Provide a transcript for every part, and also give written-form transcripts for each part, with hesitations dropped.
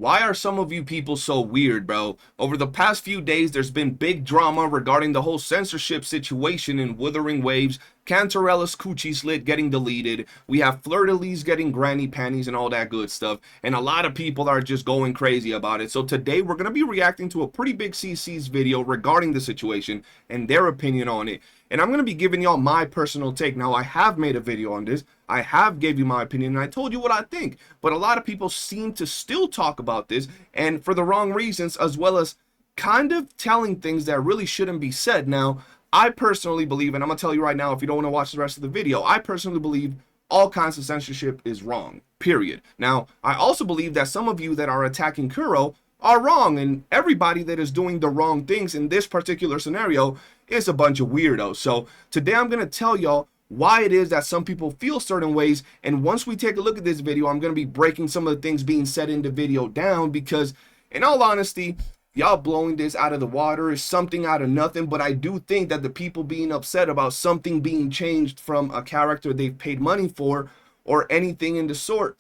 Why are some of you people so weird, bro? Over the past few days, there's been big drama regarding the whole censorship situation in Wuthering Waves, Cantarella's coochie slit getting deleted, we have Fleur-de-Lis getting granny panties and all that good stuff, and a lot of people are just going crazy about it. So today, we're going to be reacting to a pretty big CC's video regarding the situation and their opinion on it. And I'm going to be giving y'all my personal take. Now, I have made a video on this. I have gave you my opinion and I told you what I think. But a lot of people seem to still talk about this and for the wrong reasons, as well as kind of telling things that really shouldn't be said. Now, I personally believe, and I'm going to tell you right now, if you don't want to watch the rest of the video, I personally believe all kinds of censorship is wrong, period. Now, I also believe that some of you that are attacking Kuro are wrong, and everybody that is doing the wrong things in this particular scenario is a bunch of weirdos. So today I'm going to tell y'all why it is that some people feel certain ways, and once we take a look at this video, I'm going to be breaking some of the things being said in the video down, because in all honesty, y'all blowing this out of the water is something out of nothing. But I do think that the people being upset about something being changed from a character they've paid money for or anything in the sort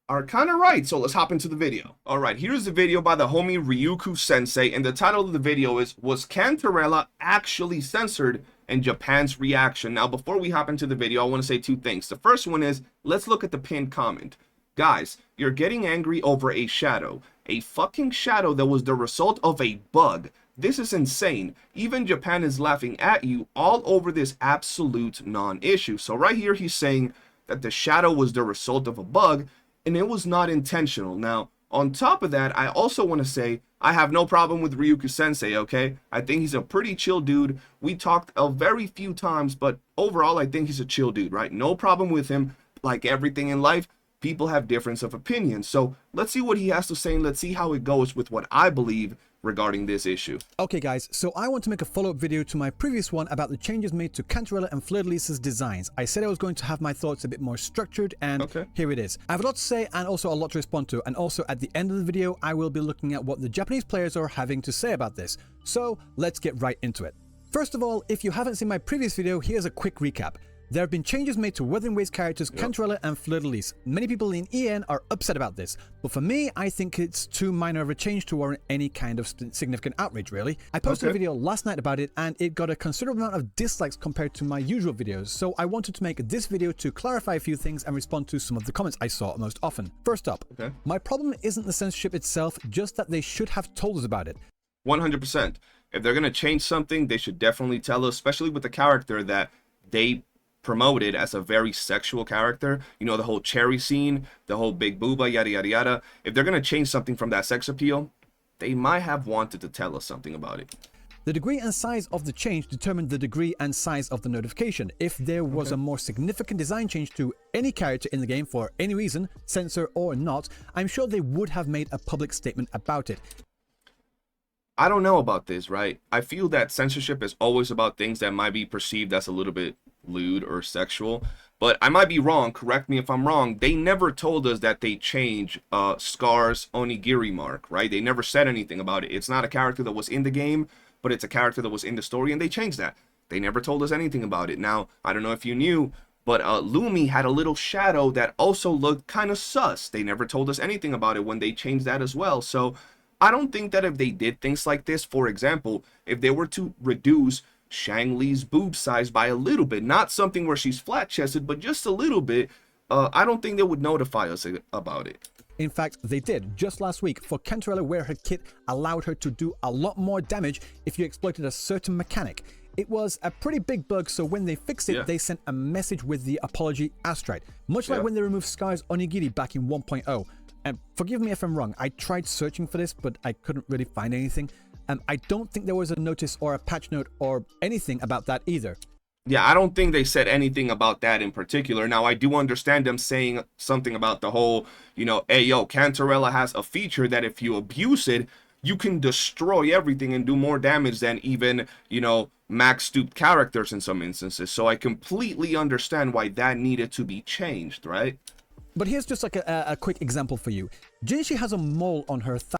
are kind of right. So let's hop into the video. All right, here's the video by the homie Ryuku Sensei, and the title of the video is, "Was Cantarella actually censored?" and Japan's reaction. Now, before we hop into the video, I want to say two things. The first one is, let's look at the pinned comment. Guys, you're getting angry over a shadow. A fucking shadow that was the result of a bug. This is insane. Even Japan is laughing at you all over this absolute non-issue. So right here, he's saying that the shadow was the result of a bug, and it was not intentional. Now, on top of that, I also want to say I have no problem with Ryuku Sensei, okay? I think he's a pretty chill dude. We talked a very few times, but overall, I think he's a chill dude, right? No problem with him. Like everything in life, people have difference of opinions. So let's see what he has to say, and let's see how it goes with what I believe regarding this issue. Okay guys, so I want to make a follow-up video to my previous one about the changes made to Cantarella and Fleur-de-Lis's designs. I said I was going to have my thoughts a bit more structured, and here it is. I have a lot to say and also a lot to respond to, and also at the end of the video I will be looking at what the Japanese players are having to say about this. So let's get right into it. First of all, if you haven't seen my previous video, here's a quick recap. There have been changes made to Wuthering Waves characters Cantarella and Fleur-de-Lis. Many people in EN are upset about this, but for me, I think it's too minor of a change to warrant any kind of significant outrage, really. I posted a video last night about it, and it got a considerable amount of dislikes compared to my usual videos, so I wanted to make this video to clarify a few things and respond to some of the comments I saw most often. First up, my problem isn't the censorship itself, just that they should have told us about it. 100%. If they're going to change something, they should definitely tell us, especially with the character that they promoted as a very sexual character. You know, the whole cherry scene, the whole big booba, yada yada yada. If they're going to change something from that sex appeal, they might have wanted to tell us something about it. The degree and size of the change determined the degree and size of the notification. If there was a more significant design change to any character in the game for any reason, censor or not, I'm sure they would have made a public statement about it. I don't know about this, right? I feel that censorship is always about things that might be perceived as a little bit lewd or sexual, but I might be wrong. Correct me if I'm wrong. They never told us that they change Scar's onigiri mark, right? They never said anything about it. It's not a character that was in the game, but it's a character that was in the story, and they changed that. They never told us anything about it. Now, I don't know if you knew, but Lumi had a little shadow that also looked kind of sus. They never told us anything about it when they changed that as well. So I don't think that if they did things like this, for example, if they were to reduce Shang Li's boob size by a little bit, not something where she's flat-chested, but just a little bit, I don't think they would notify us about it. In fact, they did just last week for Cantarella, where her kit allowed her to do a lot more damage if you exploited a certain mechanic. It was a pretty big bug, so when they fixed it, they sent a message with the apology asterisk, much like when they removed Scar's onigiri back in 1.0. And forgive me if I'm wrong, I tried searching for this, but I couldn't really find anything. I don't think there was a notice or a patch note or anything about that either. Yeah, I don't think they said anything about that in particular. Now, I do understand them saying something about the whole, you know, hey, yo, Cantarella has a feature that if you abuse it, you can destroy everything and do more damage than even, you know, max-stooped characters in some instances. So I completely understand why that needed to be changed, right? But here's just like a quick example for you. Jinshi has a mole on her thigh.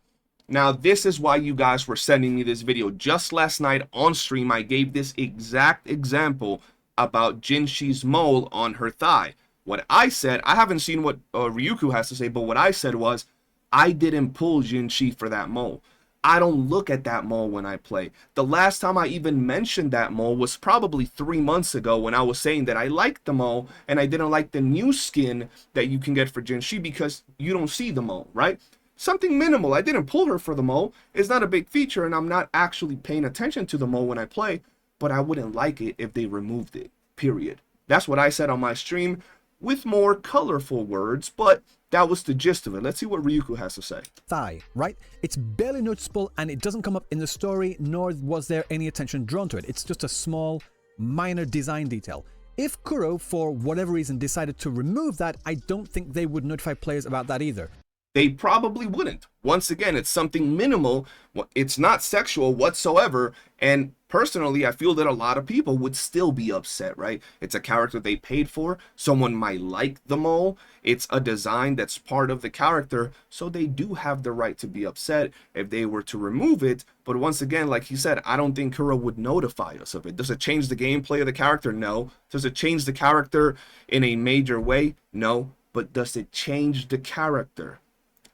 Now, this is why you guys were sending me this video. Just last night on stream, I gave this exact example about Jinshi's mole on her thigh. What I said, I haven't seen what Ryuku has to say, but what I said was, I didn't pull Jinshi for that mole. I don't look at that mole when I play. The last time I even mentioned that mole was probably 3 months ago when I was saying that I liked the mole and I didn't like the new skin that you can get for Jinshi because you don't see the mole, right? Something minimal. I didn't pull her for the mole. It's not a big feature and I'm not actually paying attention to the mole when I play, but I wouldn't like it if they removed it, period. That's what I said on my stream with more colorful words, but that was the gist of it. Let's see what Ryuko has to say. Thigh, right? It's barely noticeable and it doesn't come up in the story, nor was there any attention drawn to it. It's just a small, minor design detail. If Kuro, for whatever reason, decided to remove that, I don't think they would notify players about that either. They probably wouldn't. Once again, it's something minimal. It's not sexual whatsoever. And personally, I feel that a lot of people would still be upset, right? It's a character they paid for. Someone might like the mole. It's a design that's part of the character. So they do have the right to be upset if they were to remove it. But once again, like he said, I don't think Kuro would notify us of it. Does it change the gameplay of the character? No. Does it change the character in a major way? No. But does it change the character?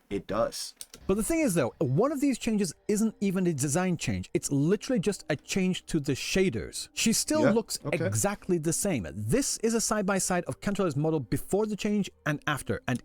It does. But the thing is though, one of these changes isn't even a design change. It's literally just a change to the shaders. She still looks exactly the same. This is a side-by-side of Cantarella's model before the change and after. And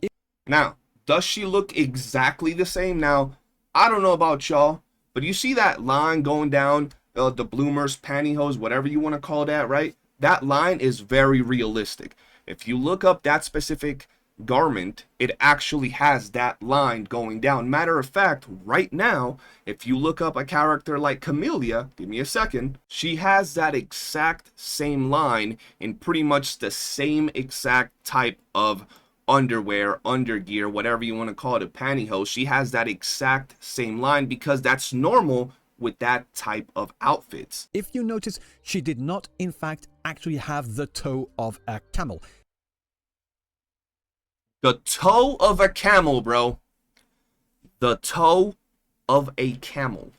now, does she look exactly the same? Now, I don't know about y'all, but you see that line going down the bloomers, pantyhose, whatever you want to call that, right? That line is very realistic. If you look up that specific garment, it actually has that line going down. Matter of fact, right now, if you look up a character like Camellia, give me a second, she has that exact same line in pretty much the same exact type of underwear, undergear, whatever you want to call it, a pantyhose. She has that exact same line because that's normal with that type of outfits. If you notice, she did not, in fact, actually have the toe of a camel. The toe of a camel, bro. The toe of a camel.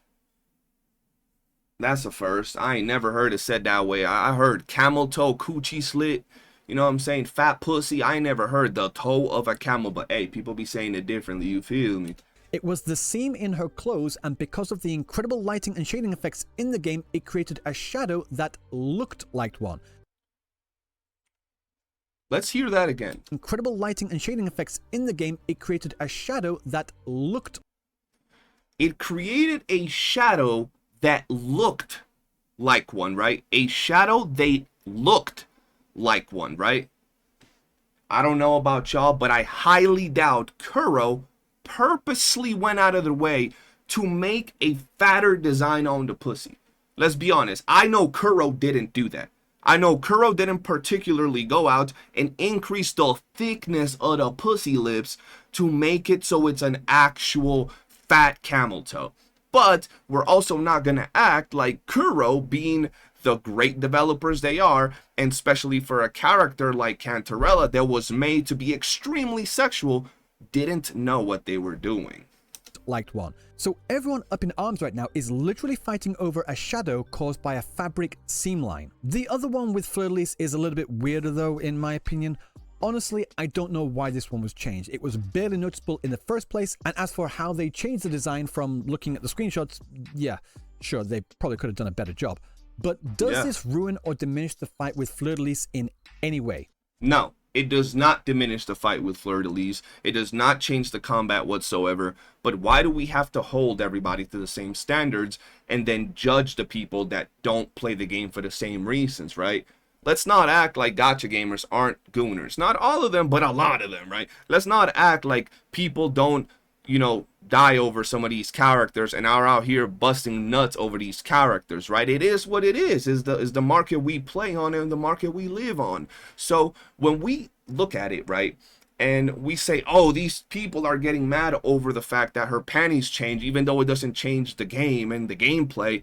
That's a first. I ain't never heard it said that way. I heard camel toe, coochie slit. You know what I'm saying? Fat pussy. I ain't never heard the toe of a camel. But hey, people be saying it differently. You feel me? It was the seam in her clothes, and because of the incredible lighting and shading effects in the game, it created a shadow that looked like one. Let's hear that again. Incredible lighting and shading effects in the game, it created a shadow that looked. It created a shadow that looked like one, right? A shadow they looked like one, right? I don't know about y'all, but I highly doubt Kuro purposely went out of the way to make a fatter design on the pussy. Let's be honest. I know Kuro didn't do that. I know Kuro didn't particularly go out and increase the thickness of the pussy lips to make it so it's an actual fat camel toe. But we're also not going to act like Kuro, being the great developers they are, and especially for a character like Cantarella that was made to be extremely sexual, didn't know what they were doing. Liked one. So everyone up in arms right now is literally fighting over a shadow caused by a fabric seam line. The other one with fleur-de-lis is a little bit weirder though, in my opinion. Honestly, I don't know why this one was changed. It was barely noticeable in the first place, and as for how they changed the design from looking at the screenshots, yeah, sure, they probably could have done a better job. But does this ruin or diminish the fight with fleur-de-lis in any way? No. It does not diminish the fight with fleur-de-lis. It does not change the combat whatsoever. But why do we have to hold everybody to the same standards and then judge the people that don't play the game for the same reasons, right? Let's not act like gacha gamers aren't gooners. Not all of them, but a lot of them, right? Let's not act like people don't, you know, die over some of these characters and are out here busting nuts over these characters, right? It is what it is the market we play on and the market we live on. So when we look at it, right, and we say, oh, these people are getting mad over the fact that her panties change, even though it doesn't change the game and the gameplay,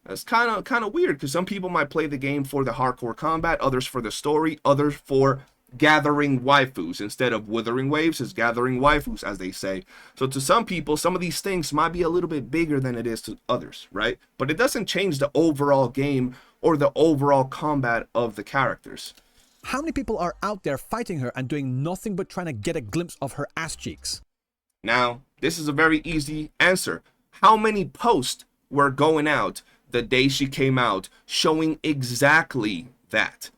that's kind of weird, because some people might play the game for the hardcore combat, others for the story, others for gathering waifus. Instead of withering waves, is gathering waifus, as they say. So to some people, some of these things might be a little bit bigger than it is to others, right? But it doesn't change the overall game or the overall combat of the characters. How many people are out there fighting her and doing nothing but trying to get a glimpse of her ass cheeks? Now, This is a very easy answer. How many posts were going out the day she came out showing exactly that?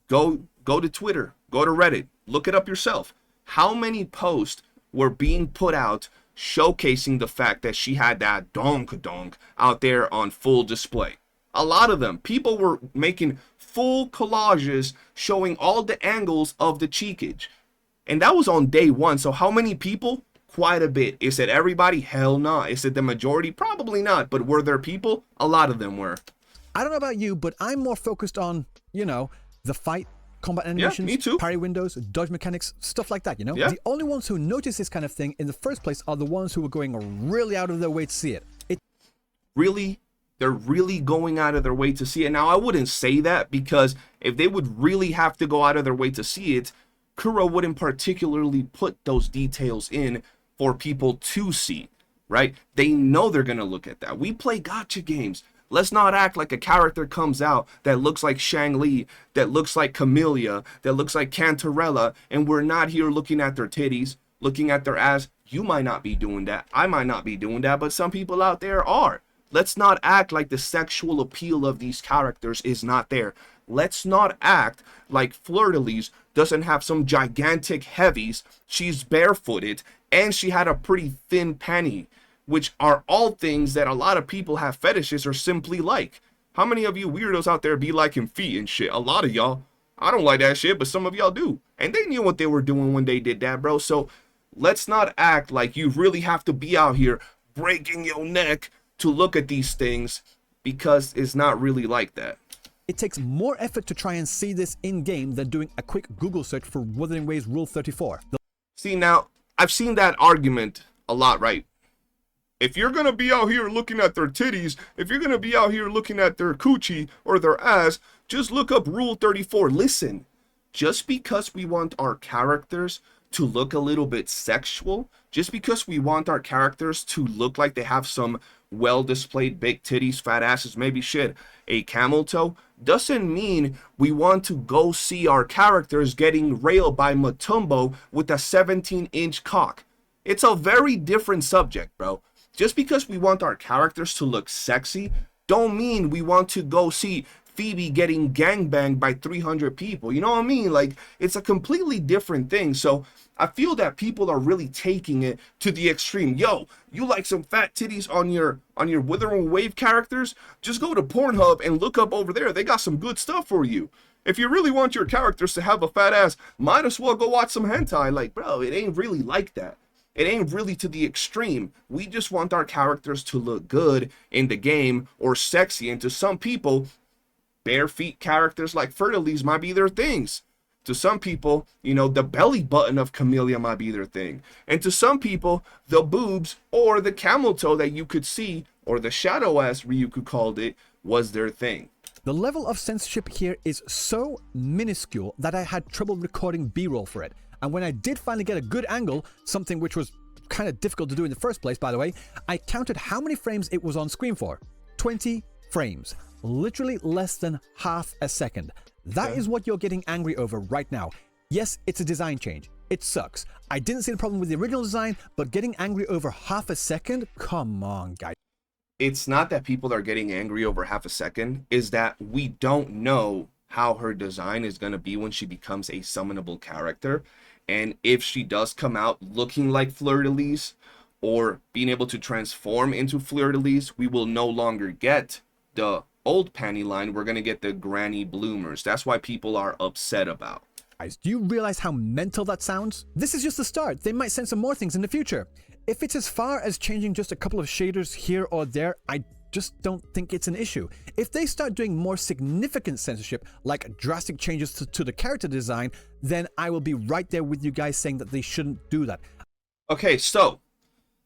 Go to Twitter, go to Reddit, look it up yourself. How many posts were being put out showcasing the fact that she had that donk out there on full display? A lot of them. People were making full collages showing all the angles of the cheekage. And that was on day one. So how many people? Quite a bit. Is it everybody? Hell no. Is it the majority? Probably not. But were there people? A lot of them were. I don't know about you, but I'm more focused on, you know, the fight, combat animations, me too. parry windows, dodge mechanics, stuff like that, you know? Yeah. The only ones who notice this kind of thing in the first place are the ones who are going really out of their way to see it. They're really going out of their way to see it. Now, I wouldn't say that, because if they would really have to go out of their way to see it, Kuro wouldn't particularly put those details in for people to see, right? They know they're going to look at that. We play gacha games. Let's not act like a character comes out that looks like Shang-Li, that looks like Camellia, that looks like Cantarella, and we're not here looking at their titties, looking at their ass. You might not be doing that. I might not be doing that, but some people out there are. Let's not act like the sexual appeal of these characters is not there. Let's not act like Fleur-de-Lis doesn't have some gigantic heavies. She's barefooted, and she had a pretty thin panty, which are all things that a lot of people have fetishes or simply like. How many of you weirdos out there be liking feet and shit? A lot of y'all. I don't like that shit, but some of y'all do. And they knew what they were doing when they did that, bro. So let's not act like you really have to be out here breaking your neck to look at these things, because it's not really like that. It takes more effort to try and see this in-game than doing a quick Google search for Wuthering Waves Rule 34. See, now, I've seen that argument a lot, right? If you're going to be out here looking at their titties, if you're going to be out here looking at their coochie or their ass, just look up Rule 34. Listen, just because we want our characters to look a little bit sexual, just because we want our characters to look like they have some well-displayed big titties, fat asses, maybe shit, a camel toe, doesn't mean we want to go see our characters getting railed by Matumbo with a 17-inch cock. It's a very different subject, bro. Just because we want our characters to look sexy, don't mean we want to go see Phoebe getting gangbanged by 300 people. You know what I mean? Like, it's a completely different thing. So I feel that people are really taking it to the extreme. Yo, you like some fat titties on your Withering Wave characters? Just go to Pornhub and look up over there. They got some good stuff for you. If you really want your characters to have a fat ass, might as well go watch some hentai. Like, bro, it ain't really like that. It ain't really to the extreme. We just want our characters to look good in the game or sexy. And to some people, bare feet characters like Fleur-de-Lis might be their things. To some people, you know, the belly button of Camellia might be their thing. And to some people, the boobs or the camel toe that you could see, or the shadow ass Ryuku called it, was their thing. The level of censorship here is so minuscule that I had trouble recording B-roll for it. And when I did finally get a good angle, something which was kind of difficult to do in the first place, by the way, I counted how many frames it was on screen for. 20 frames. Literally less than half a second. That is what you're getting angry over right now. Yes, it's a design change. It sucks. I didn't see the problem with the original design, but getting angry over half a second? Come on, guys. It's not that people are getting angry over half a second, is that we don't know how her design is going to be when she becomes a summonable character. And if she does come out looking like Fleur-de-Lis or being able to transform into Fleur-de-Lis, we will no longer get the old panty line. We're going to get the granny bloomers. That's why people are upset about. Guys, do you realize how mental that sounds? This is just the start. They might censor more things in the future. If it's as far as changing just a couple of shaders here or there, I just don't think it's an issue. If they start doing more significant censorship, like drastic changes to the character design, then I will be right there with you guys saying that they shouldn't do that. Okay, so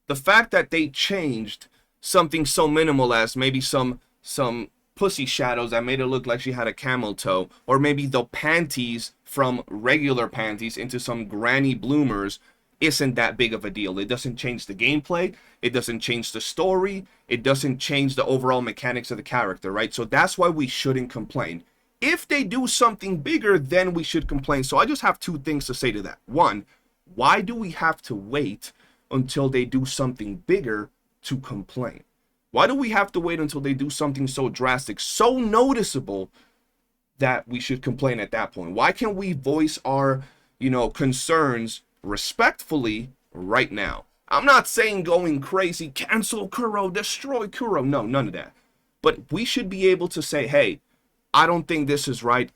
the fact that they changed something so minimal as maybe some pussy shadows that made it look like she had a camel toe, or maybe the panties from regular panties into some granny bloomers, isn't that big of a deal. It doesn't change the gameplay, it doesn't change the story, it doesn't change the overall mechanics of the character, right? So that's why we shouldn't complain. If they do something bigger, then we should complain. So I just have two things to say to that. One, why do we have to wait until they do something bigger to complain? Why do we have to wait until they do something so drastic, so noticeable, that we should complain at that point? Why can't we voice our, concerns respectfully right now? I'm not saying going crazy, cancel Kuro, destroy Kuro. No, none of that. But we should be able to say, hey, I don't think this is right.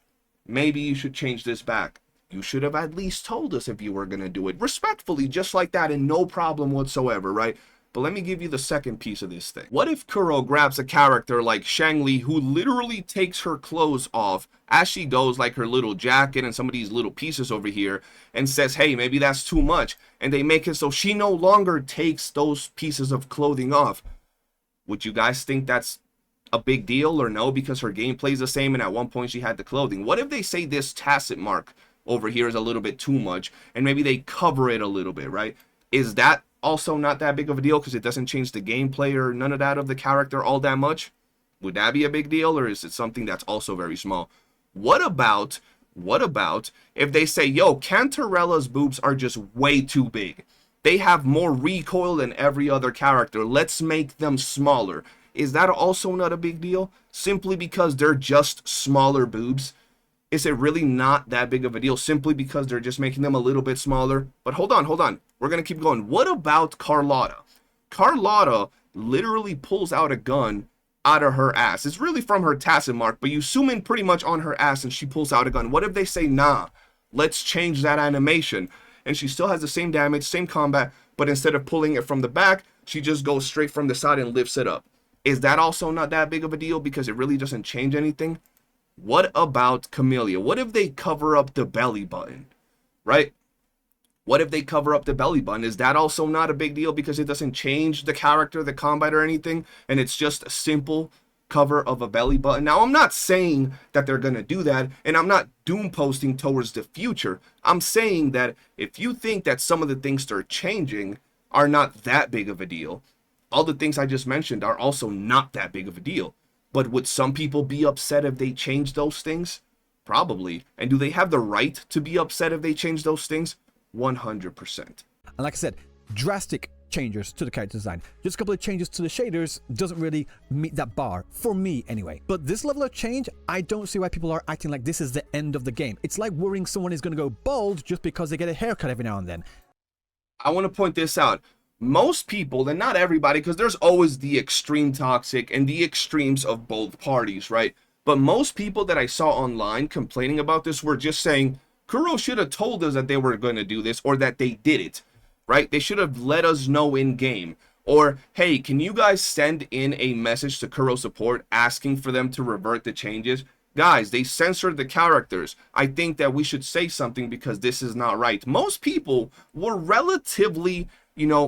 Maybe you should change this back. You should have at least told us if you were going to do it respectfully, just like that, and no problem whatsoever, right? But let me give you the second piece of this thing. What if Kuro grabs a character like Shangli, who literally takes her clothes off as she goes, like her little jacket and some of these little pieces over here, and says, hey, maybe that's too much, and they make it so she no longer takes those pieces of clothing off? Would you guys think that's a big deal or no, because her gameplay is the same and at one point she had the clothing? What if they say this tacit mark over here is a little bit too much and maybe they cover it a little bit, right? Is that also not that big of a deal because it doesn't change the gameplay or none of that of the character all that much? Would that be a big deal, or is it something that's also very small? What about if they say, yo, Cantarella's boobs are just way too big. They have more recoil than every other character. Let's make them smaller. Is that also not a big deal? Simply because they're just smaller boobs? Is it really not that big of a deal simply because they're just making them a little bit smaller? But hold on. We're going to keep going. What about Carlotta? Carlotta literally pulls out a gun out of her ass. It's really from her tacit mark, but you zoom in pretty much on her ass and she pulls out a gun. What if they say, nah, let's change that animation? And she still has the same damage, same combat, but instead of pulling it from the back, she just goes straight from the side and lifts it up. Is that also not that big of a deal because it really doesn't change anything? What about Camellia? What if they cover up the belly button, right? What if they cover up the belly button? Is that also not a big deal because it doesn't change the character, the combat, or anything, and it's just a simple cover of a belly button? Now, I'm not saying that they're going to do that, and I'm not doom posting towards the future. I'm saying that if you think that some of the things they're changing are not that big of a deal, all the things I just mentioned are also not that big of a deal. But would some people be upset if they change those things? Probably. And do they have the right to be upset if they change those things? 100%. And like I said, drastic changes to the character design. Just a couple of changes to the shaders doesn't really meet that bar, for me anyway. But this level of change, I don't see why people are acting like this is the end of the game. It's like worrying someone is going to go bald just because they get a haircut every now and then. I want to point this out. Most people, and not everybody, because there's always the extreme toxic and the extremes of both parties, right? But most people that I saw online complaining about this were just saying, Kuro should have told us that they were going to do this, or that they did it, right? They should have let us know in game. Or, hey, can you guys send in a message to Kuro support asking for them to revert the changes? Guys, they censored the characters. I think that we should say something because this is not right. Most people were relatively,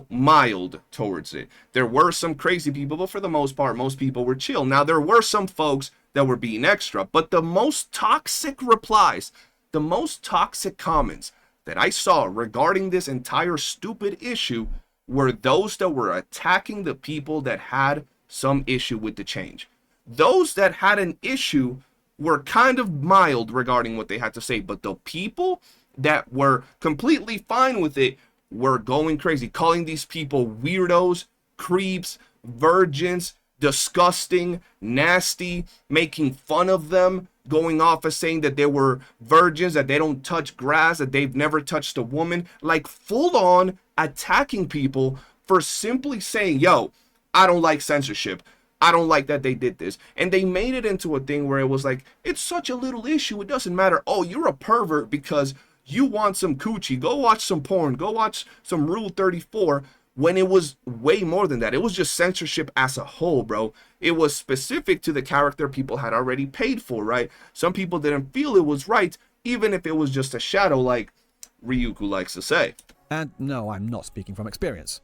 mild towards it. There were some crazy people, but for the most part, most people were chill. Now, there were some folks that were being extra, but the most toxic replies, the most toxic comments that I saw regarding this entire stupid issue were those that were attacking the people that had some issue with the change. Those that had an issue were kind of mild regarding what they had to say, but the people that were completely fine with it were going crazy, calling these people weirdos, creeps, virgins, disgusting, nasty, making fun of them, going off as saying that they were virgins, that they don't touch grass, that they've never touched a woman, like full on attacking people for simply saying, yo, I don't like censorship. I don't like that they did this. And they made it into a thing where it was like, it's such a little issue, it doesn't matter. Oh, you're a pervert because you want some coochie. Go watch some porn. Go watch some Rule 34. When it was way more than that. It was just censorship as a whole, bro. It was specific to the character people had already paid for, right? Some people didn't feel it was right, even if it was just a shadow, like Ryuku likes to say. And no, I'm not speaking from experience.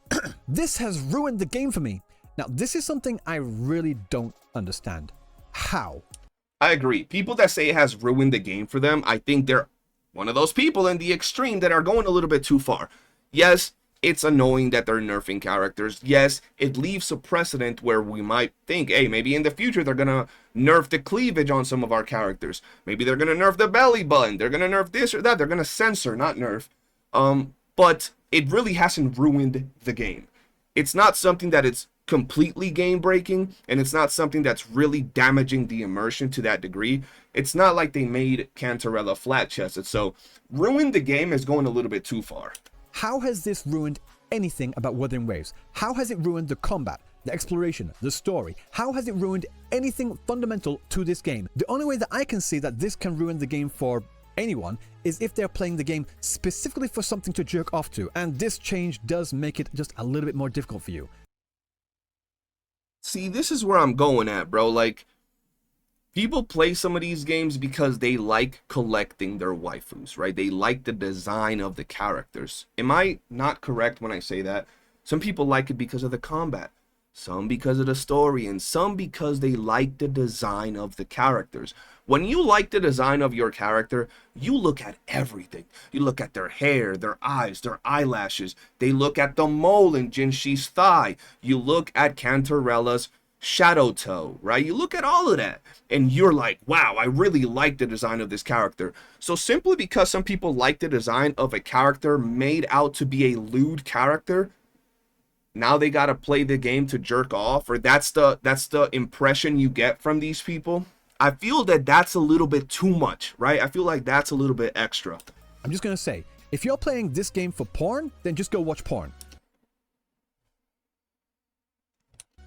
This has ruined the game for me. Now, this is something I really don't understand. How? I agree. People that say it has ruined the game for them, I think they're one of those people in the extreme that are going a little bit too far. Yes, it's annoying that they're nerfing characters. Yes, it leaves a precedent where we might think, hey, maybe in the future they're going to nerf the cleavage on some of our characters. Maybe they're going to nerf the belly button. They're going to nerf this or that. They're going to censor, not nerf. but it really hasn't ruined the game. It's not something that it's completely game breaking, and it's not something that's really damaging the immersion to that degree. It's not like they made Cantarella flat chested, so ruin the game is going a little bit too far. How has this ruined anything about Wuthering Waves? How has it ruined the combat, the exploration, the story? How has it ruined anything fundamental to this game? The only way that I can see that this can ruin the game for anyone is if they're playing the game specifically for something to jerk off to, and this change does make it just a little bit more difficult for you. See, this is where I'm going at, bro. Like, people play some of these games because they like collecting their waifus, right? They like the design of the characters. Am I not correct when I say that? Some people like it because of the combat, some because of the story, and some because they like the design of the characters. When you like the design of your character, you look at everything. You look at their hair, their eyes, their eyelashes. They look at the mole in Jinshi's thigh. You look at Cantarella's shadow toe, right? You look at all of that, and you're like, wow, I really like the design of this character. So simply because some people like the design of a character made out to be a lewd character, now they gotta play the game to jerk off, or that's the impression you get from these people. I feel that that's a little bit too much, right? I feel like that's a little bit extra. I'm just gonna say, if you're playing this game for porn, then just go watch porn.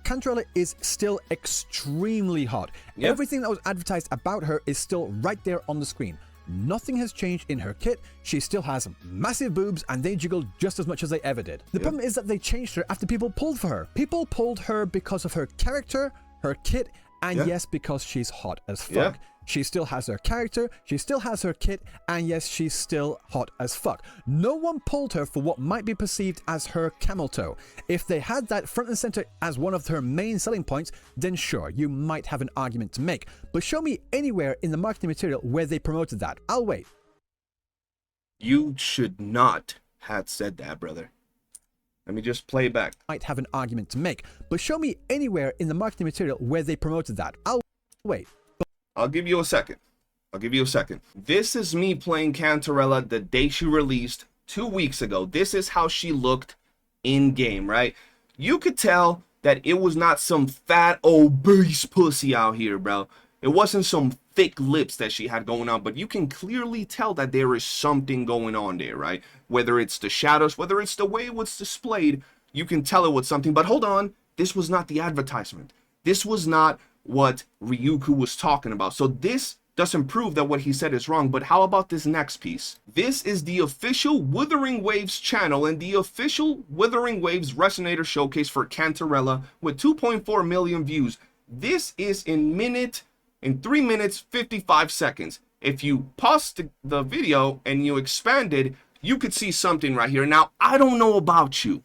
Cantarella is still extremely hot. Yep. Everything that was advertised about her is still right there on the screen. Nothing has changed in her kit. She still has massive boobs, and they jiggle just as much as they ever did. The problem is that they changed her after people pulled for her. People pulled her because of her character, her kit, and yes, because she's hot as fuck. She still has her character, she still has her kit, and yes, she's still hot as fuck. No one pulled her for what might be perceived as her camel toe. If they had that front and center as one of her main selling points, then sure, you might have an argument to make. But show me anywhere in the marketing material where they promoted that. I'll wait. You should not have said that, brother. Let me just play back. Might have an argument to make, but show me anywhere in the marketing material where they promoted that. I'll wait. I'll give you a second. This is me playing Cantarella the day she released 2 weeks ago. This is how she looked in game, right? You could tell that it was not some fat obese pussy out here, bro. It wasn't some thick lips that she had going on, but you can clearly tell that there is something going on there, right? Whether it's the shadows, whether it's the way it was displayed, you can tell it was something. But hold on, this was not the advertisement. This was not what Ryuku was talking about. So this doesn't prove that what he said is wrong. But how about this next piece? This is the official Wuthering Waves channel and the official Wuthering Waves Resonator Showcase for Cantarella with 2.4 million views. This is in 3 minutes 55 seconds. If you pause the video and you expand it, you could see something right here. Now, I don't know about you,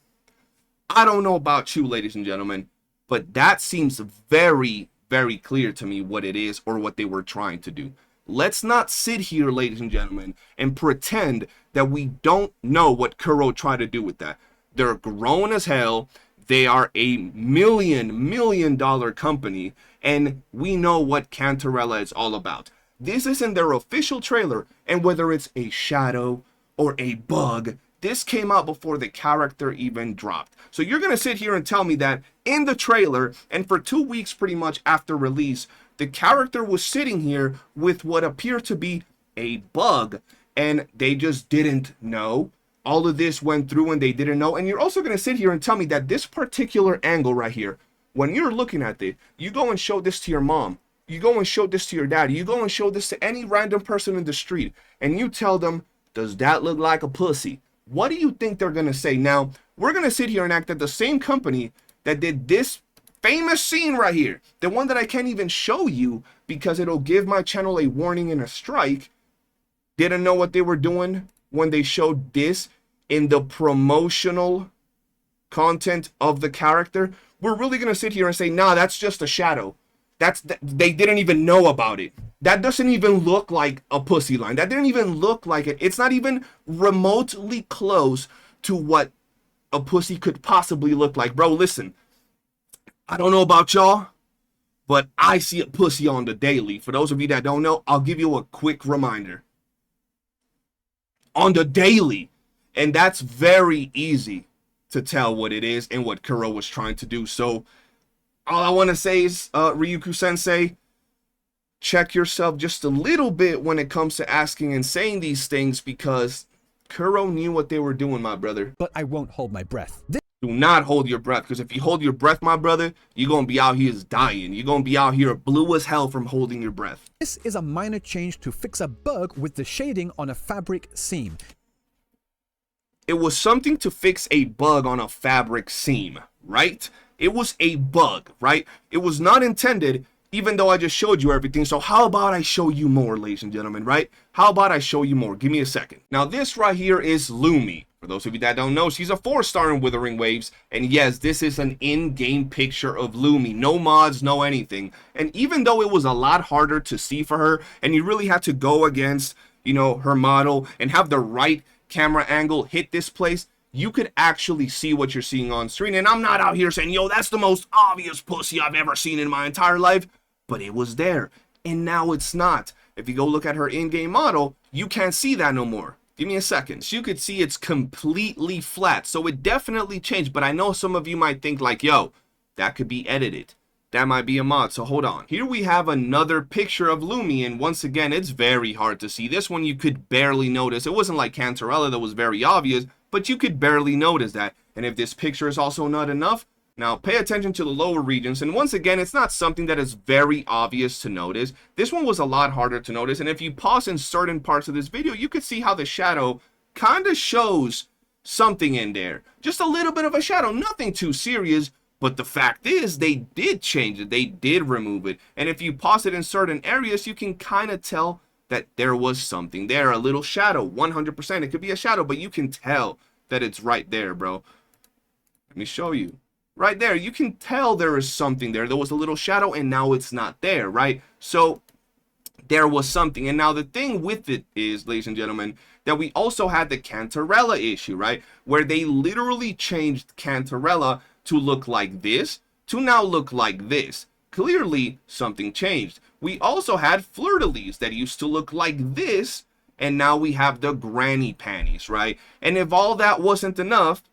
ladies and gentlemen, but that seems very, very clear to me what it is or what they were trying to do. Let's not sit here, ladies and gentlemen, and pretend that we don't know what Kuro tried to do with that. They're grown as hell. They are a million dollar company, and we know what Cantarella is all about. This is in their official trailer, and whether it's a shadow or a bug, this came out before the character even dropped. So you're gonna sit here and tell me that in the trailer, and for 2 weeks pretty much after release, the character was sitting here with what appeared to be a bug, and they just didn't know? All of this went through and they didn't know. And you're also going to sit here and tell me that this particular angle right here, when you're looking at it, you go and show this to your mom, you go and show this to your daddy, you go and show this to any random person in the street, and you tell them, does that look like a pussy? What do you think they're going to say? Now, we're going to sit here and act that the same company that did this famous scene right here, the one that I can't even show you because it'll give my channel a warning and a strike, didn't know what they were doing when they showed this in the promotional content of the character. We're really gonna sit here and say, nah, that's just a shadow. They didn't even know about it. That doesn't even look like a pussy line. That didn't even look like it. It's not even remotely close to what a pussy could possibly look like. Bro, listen, I don't know about y'all, but I see a pussy on the daily. For those of you that don't know, I'll give you a quick reminder. On the daily, And that's very easy to tell what it is and what Kuro was trying to do. So all I want to say is, Ryuku Sensei, check yourself just a little bit when it comes to asking and saying these things, because Kuro knew what they were doing, my brother. But I won't hold my breath. Do not hold your breath, because if you hold your breath, my brother, you're going to be out here dying. You're going to be out here blue as hell from holding your breath. This is a minor change to fix a bug with the shading on a fabric seam. It was something to fix a bug on a fabric seam, right? It was a bug, right? It was not intended, even though I just showed you everything. So how about I show you more, ladies and gentlemen, right? How about I show you more? Give me a second. Now, this right here is Lumi. For those of you that don't know, she's a 4-star in Wuthering Waves. And yes, this is an in-game picture of Lumi. No mods, no anything. And even though it was a lot harder to see for her, and you really had to go against, you know, her model and have the right camera angle hit this place, you could actually see what you're seeing on screen. And I'm not out here saying, yo, that's the most obvious pussy I've ever seen in my entire life. But it was there. And now it's not. If you go look at her in-game model, you can't see that no more. Give me a second. So you could see it's completely flat. So it definitely changed. But I know some of you might think like, yo, that could be edited. That might be a mod. So hold on. Here we have another picture of Lumi. And once again, it's very hard to see. This one you could barely notice. It wasn't like Cantarella that was very obvious, but you could barely notice that. And if this picture is also not enough, now pay attention to the lower regions. And once again, it's not something that is very obvious to notice. This one was a lot harder to notice. And if you pause in certain parts of this video, you could see how the shadow kind of shows something in there. Just a little bit of a shadow, nothing too serious. But the fact is, they did change it. They did remove it. And if you pause it in certain areas, you can kind of tell that there was something there. A little shadow, 100%. It could be a shadow, but you can tell that it's right there, bro. Let me show you. Right there, you can tell there is something there. There was a little shadow, and now it's not there, right? So there was something. And now the thing with it is, ladies and gentlemen, that we also had the Cantarella issue, right? Where they literally changed Cantarella to look like this, to now look like this. Clearly, something changed. We also had Fleur-de-Lis that used to look like this, and now we have the granny panties, right? And if all that wasn't enough,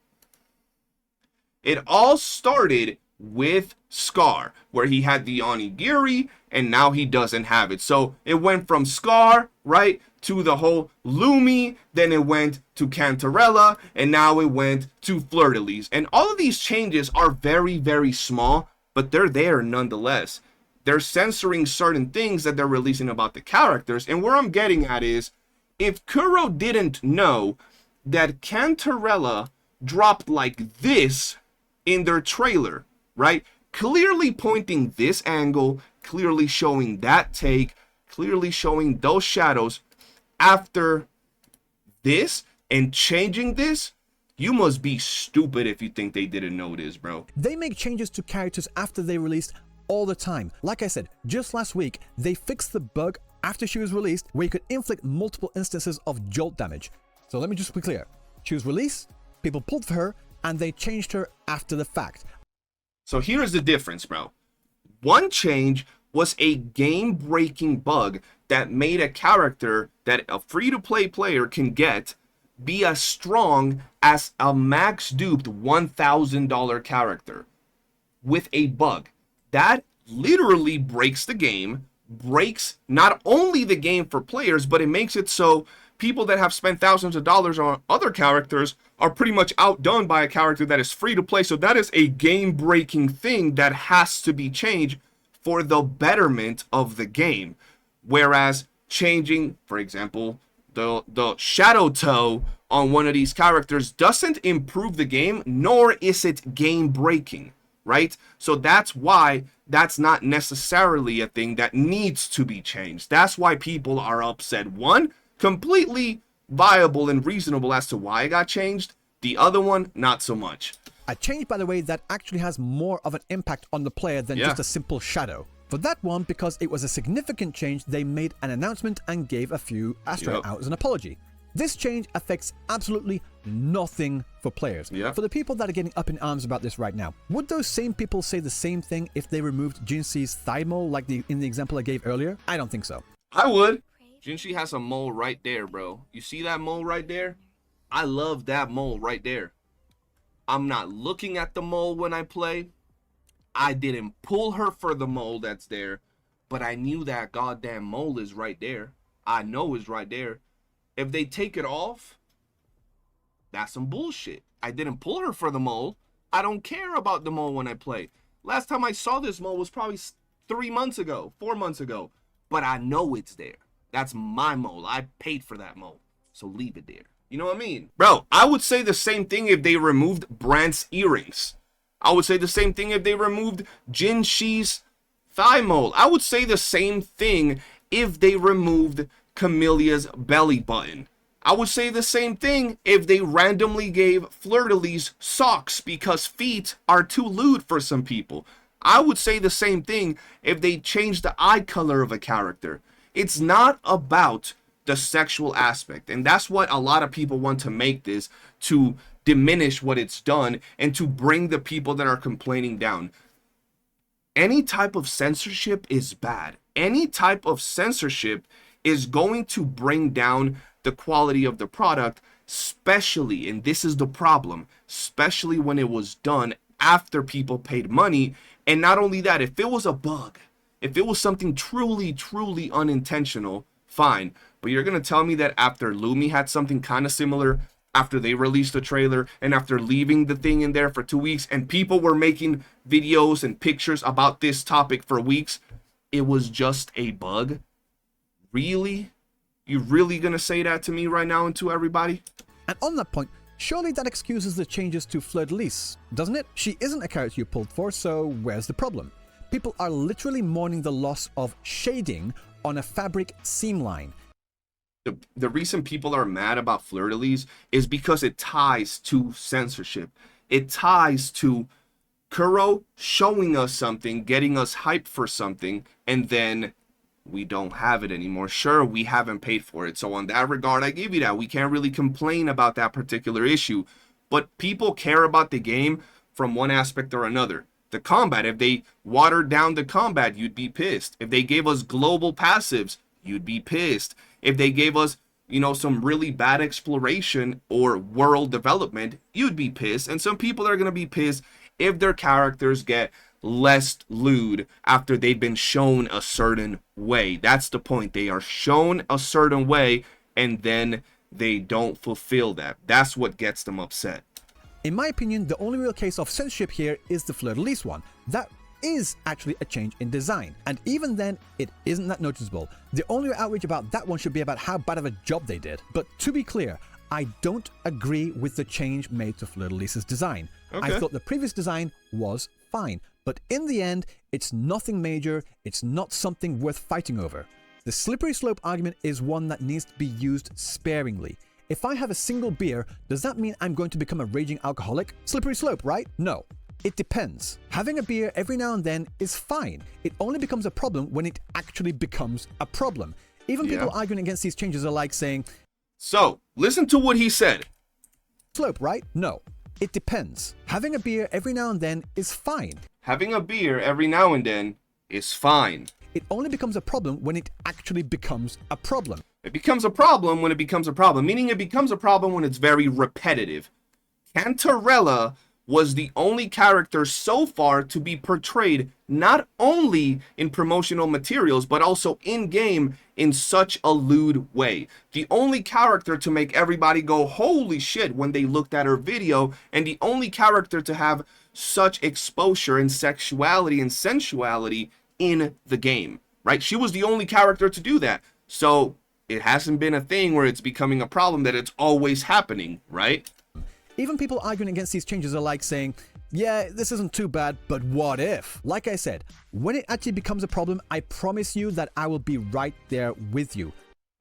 it all started with Scar, where he had the onigiri, and now he doesn't have it. So it went from Scar, right, to the whole Lumi, then it went to Cantarella, and now it went to Fleur-de-Lis. And all of these changes are very, very small, but they're there nonetheless. They're censoring certain things that they're releasing about the characters. And where I'm getting at is, if Kuro didn't know that Cantarella dropped like this in their trailer, right? Clearly pointing this angle, clearly showing that take, clearly showing those shadows. After this and changing this, you must be stupid if you think they didn't know this, bro. They make changes to characters after they released all the time. Like I said, just last week, they fixed the bug after she was released where you could inflict multiple instances of jolt damage. So let me just be clear. She was released, people pulled for her, and they changed her after the fact. So here's the difference, bro. One change was a game-breaking bug that made a character that a free-to-play player can get be as strong as a max-duped $1,000 character with a bug. That literally breaks the game, breaks not only the game for players, but it makes it so people that have spent thousands of dollars on other characters are pretty much outdone by a character that is free to play. So that is a game-breaking thing that has to be changed for the betterment of the game. Whereas changing, for example, the shadow toe on one of these characters doesn't improve the game, nor is it game-breaking, right? So that's why that's not necessarily a thing that needs to be changed. That's why people are upset. One, completely viable and reasonable as to why it got changed. The other one, not so much. A change, by the way, that actually has more of an impact on the player than just a simple shadow. For that one, because it was a significant change, they made an announcement and gave a few asteroids out as an apology. This change affects absolutely nothing for players. For the people that are getting up in arms about this right now, would those same people say the same thing if they removed Jinxi's thigh mole like in the example I gave earlier? I don't think so. I would. Jinxi has a mole right there, bro. You see that mole right there? I love that mole right there. I'm not looking at the mole when I play. I didn't pull her for the mole that's there, but I knew that goddamn mole is right there. I know it's right there. If they take it off, that's some bullshit. I didn't pull her for the mole. I don't care about the mole when I play. Last time I saw this mole was probably 3 months ago, 4 months ago. But I know it's there. That's my mole. I paid for that mole. So leave it there. You know what I mean? Bro, I would say the same thing if they removed Brant's earrings. I would say the same thing if they removed Jin Shi's thigh mole. I would say the same thing if they removed Camillea's belly button. I would say the same thing if they randomly gave Fleur-de-Lis socks because feet are too lewd for some people. I would say the same thing if they changed the eye color of a character. It's not about the sexual aspect, and that's what a lot of people want to make this, to diminish what it's done and to bring the people that are complaining down. Any type of censorship is bad. Any type of censorship is going to bring down the quality of the product, especially, and this is the problem, especially when it was done after people paid money. And not only that, if it was a bug, if it was something truly, truly unintentional, fine. But you're going to tell me that after Lumi had something kind of similar, after they released the trailer, and after leaving the thing in there for 2 weeks, and people were making videos and pictures about this topic for weeks, it was just a bug? Really? You really going to say that to me right now and to everybody? And on that point, surely that excuses the changes to Fleur-de-Lis, doesn't it? She isn't a character you pulled for, so where's the problem? People are literally mourning the loss of shading on a fabric seam line. The reason people are mad about Fleur-de-Lis is because it ties to censorship. It ties to Kuro showing us something, getting us hyped for something, and then we don't have it anymore. Sure, we haven't paid for it. So on that regard, I give you that. We can't really complain about that particular issue. But people care about the game from one aspect or another. The combat, if they watered down the combat, you'd be pissed. If they gave us global passives, you'd be pissed. If they gave us, you know, some really bad exploration or world development, you'd be pissed. And some people are going to be pissed if their characters get less lewd after they've been shown a certain way. That's the point. They are shown a certain way and then they don't fulfill that. That's what gets them upset. In my opinion, the only real case of censorship here is the Fleur-de-Lis one. That is actually a change in design, and even then, it isn't that noticeable. The only outrage about that one should be about how bad of a job they did. But to be clear, I don't agree with the change made to Fleur-de-Lis's design. Okay. I thought the previous design was fine, but in the end, it's nothing major, it's not something worth fighting over. The slippery slope argument is one that needs to be used sparingly. If I have a single beer, does that mean I'm going to become a raging alcoholic? Slippery slope, right? No. It depends. Having a beer every now and then is fine. It only becomes a problem when it actually becomes a problem. Even people arguing against these changes are like saying, so, listen to what he said. Slope, right? No. It depends. Having a beer every now and then is fine. Having a beer every now and then is fine. It only becomes a problem when it actually becomes a problem. It becomes a problem when it becomes a problem, meaning it becomes a problem when it's very repetitive. Cantarella was the only character so far to be portrayed not only in promotional materials, but also in-game in such a lewd way. The only character to make everybody go, holy shit, when they looked at her video, and the only character to have such exposure in sexuality and sensuality in the game, right? She was the only character to do that. So it hasn't been a thing where it's becoming a problem that it's always happening, right? Even people arguing against these changes are like saying, yeah, this isn't too bad, but what if? Like I said, when it actually becomes a problem, I promise you that I will be right there with you.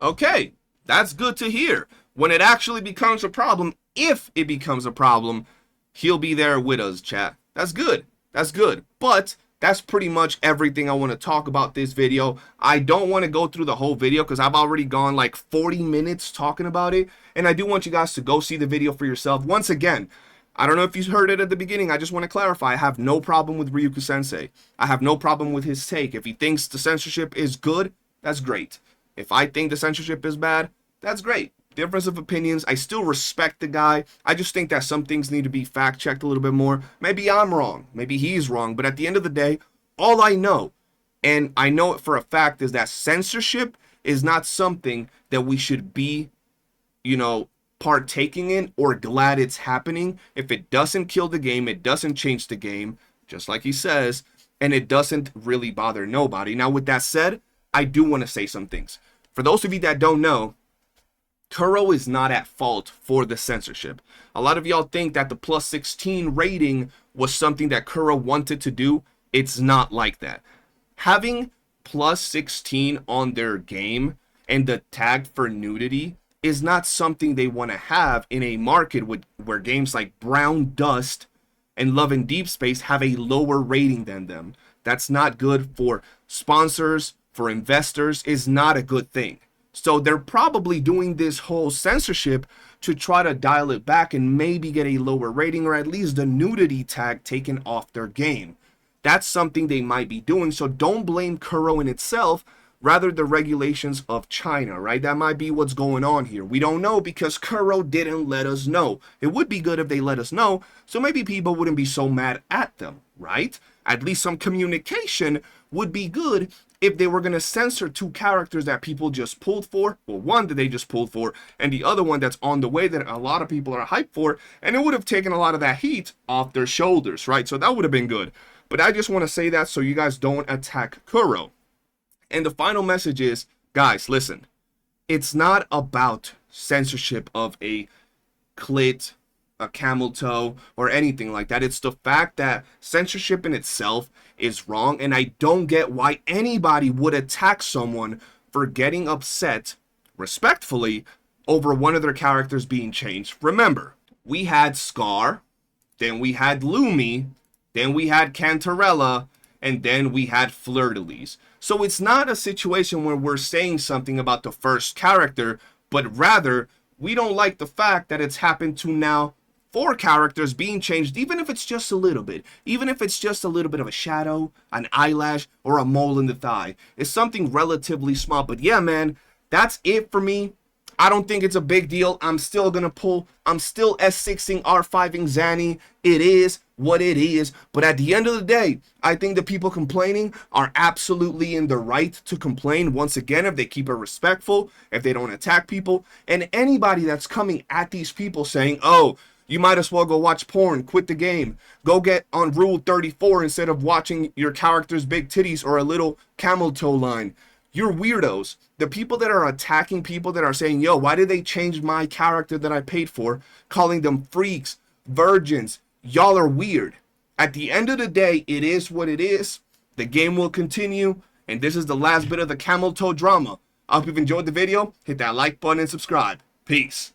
Okay, that's good to hear. When it actually becomes a problem, if it becomes a problem, he'll be there with us, chat. That's good. That's good. But that's pretty much everything I want to talk about this video. I don't want to go through the whole video because I've already gone like 40 minutes talking about it. And I do want you guys to go see the video for yourself. Once again, I don't know if you heard it at the beginning. I just want to clarify. I have no problem with Ryuku Sensei. I have no problem with his take. If he thinks the censorship is good, that's great. If I think the censorship is bad, that's great. difference of opinions. I still respect the guy. I just think that some things need to be fact-checked a little bit more. Maybe I'm wrong. Maybe he's wrong. But at the end of the day, all I know, and I know it for a fact, is that censorship is not something that we should be, you know, partaking in or glad it's happening. If it doesn't kill the game, it doesn't change the game, just like he says, and it doesn't really bother nobody. Now, with that said, I do want to say some things. For those of you that don't know, Kuro is not at fault for the censorship. A lot of y'all think that the plus 16 rating was something that Kuro wanted to do. It's not like that. Having plus 16 on their game and the tag for nudity is not something they want to have in a market where games like Brown Dust and Love and Deep Space have a lower rating than them. That's not good for sponsors, for investors, is not a good thing. So they're probably doing this whole censorship to try to dial it back and maybe get a lower rating, or at least the nudity tag taken off their game. That's something they might be doing. So don't blame Kuro in itself, rather the regulations of China, right? That might be what's going on here. We don't know because Kuro didn't let us know. It would be good if they let us know, so maybe people wouldn't be so mad at them, right? At least some communication would be good if they were going to censor two characters that people just pulled for. Well, one that they just pulled for, and the other one that's on the way that a lot of people are hyped for, and it would have taken a lot of that heat off their shoulders, right? So that would have been good. But I just want to say that so you guys don't attack Kuro. And the final message is, guys, listen, it's not about censorship of a clit, a camel toe, or anything like that. It's the fact that censorship in itself is wrong, and I don't get why anybody would attack someone for getting upset, respectfully, over one of their characters being changed. Remember, we had Scar, then we had Lumi, then we had Cantarella, and then we had Fleur-de-Lis. So it's not a situation where we're saying something about the first character, but rather, we don't like the fact that it's happened to now 4 characters being changed, even if it's just a little bit. Even if it's just a little bit of a shadow, an eyelash, or a mole in the thigh. It's something relatively small. But yeah, man, that's it for me. I don't think it's a big deal. I'm still going to pull. I'm still S6ing, R5ing Zanny. It is what it is. But at the end of the day, I think the people complaining are absolutely in the right to complain. Once again, if they keep it respectful, if they don't attack people. And anybody that's coming at these people saying, oh, you might as well go watch porn, quit the game, go get on Rule 34 instead of watching your character's big titties or a little camel toe line. You're weirdos. The people that are attacking people that are saying, yo, why did they change my character that I paid for, calling them freaks, virgins, y'all are weird. At the end of the day, it is what it is. The game will continue, and this is the last bit of the camel toe drama. I hope you've enjoyed the video. Hit that like button and subscribe. Peace.